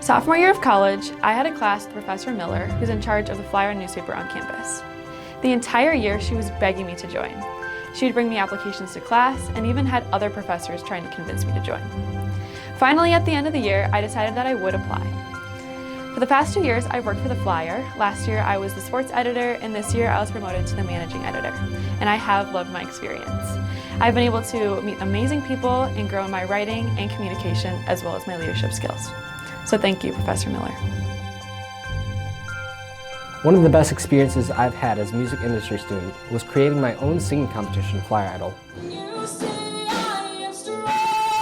Sophomore year of college, I had a class with Professor Miller, who's in charge of the flyer and newspaper on campus. The entire year, she was begging me to join. She would bring me applications to class and even had other professors trying to convince me to join. Finally, at the end of the year, I decided that I would apply. For the past 2 years, I've worked for the Flyer. Last year, I was the sports editor, and this year, I was promoted to the managing editor. And I have loved my experience. I've been able to meet amazing people and grow in my writing and communication, as well as my leadership skills. So thank you, Professor Miller. One of the best experiences I've had as a music industry student was creating my own singing competition, Flyer Idol.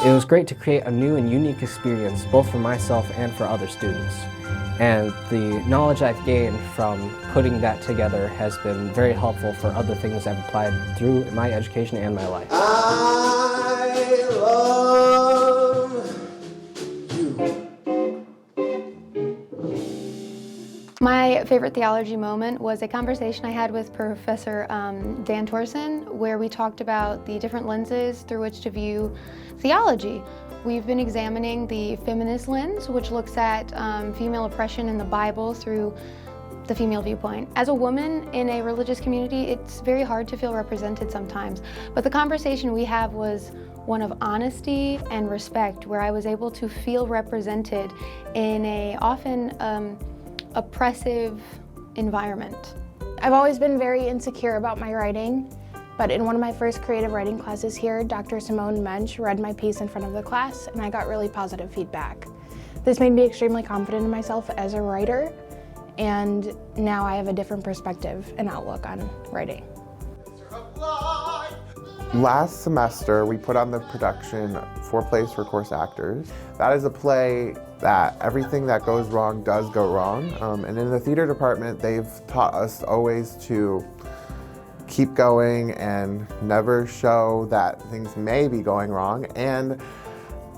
It was great to create a new and unique experience both for myself and for other students. And the knowledge I've gained from putting that together has been very helpful for other things I've applied through my education and my life. I love you. My favorite theology moment was a conversation I had with Professor Dan Torsen, where we talked about the different lenses through which to view theology. We've been examining the feminist lens, which looks at female oppression in the Bible through the female viewpoint. As a woman in a religious community, it's very hard to feel represented sometimes, but the conversation we have was one of honesty and respect, where I was able to feel represented in a often oppressive environment. I've always been very insecure about my writing, but in one of my first creative writing classes here, Dr. Simone Mensch read my piece in front of the class, and I got really positive feedback. This made me extremely confident in myself as a writer, and now I have a different perspective and outlook on writing. Last semester, we put on the production 4 Plays for Course Actors. That is a play that everything that goes wrong does go wrong. And in the theater department, they've taught us always to keep going and never show that things may be going wrong. And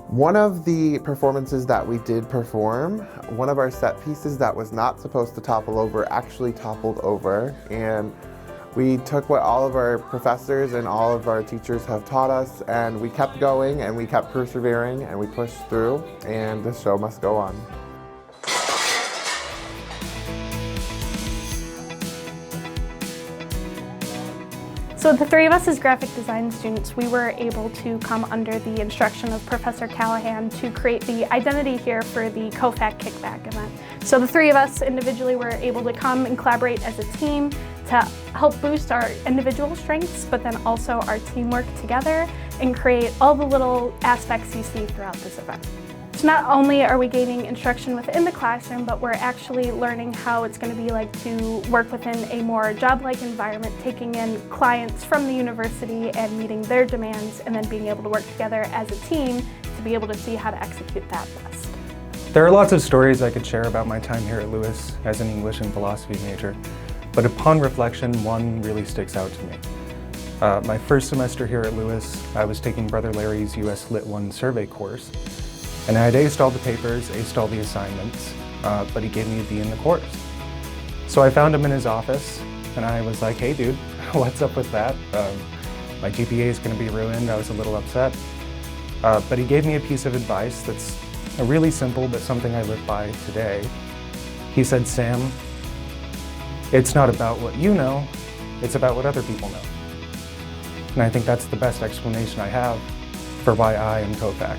one of the performances that we did perform, one of our set pieces that was not supposed to topple over actually toppled over. And we took what all of our professors and all of our teachers have taught us, and we kept going and we kept persevering and we pushed through, and the show must go on. So the three of us as graphic design students, we were able to come under the instruction of Professor Callahan to create the identity here for the Cohfac Kickback event. So the three of us individually were able to come and collaborate as a team to help boost our individual strengths, but then also our teamwork together and create all the little aspects you see throughout this event. So not only are we gaining instruction within the classroom, but we're actually learning how it's going to be like to work within a more job-like environment, taking in clients from the university and meeting their demands, and then being able to work together as a team to be able to see how to execute that best. There are lots of stories I could share about my time here at Lewis as an English and philosophy major, but upon reflection, one really sticks out to me. My first semester here at Lewis, I was taking Brother Larry's US Lit 1 survey course. And I had aced all the papers, aced all the assignments, but he gave me a B in the course. So I found him in his office, and I was like, hey dude, what's up with that? My GPA is gonna be ruined. I was a little upset. But he gave me a piece of advice that's really simple, but something I live by today. He said, Sam, it's not about what you know, it's about what other people know. And I think that's the best explanation I have for why I am Cohfac.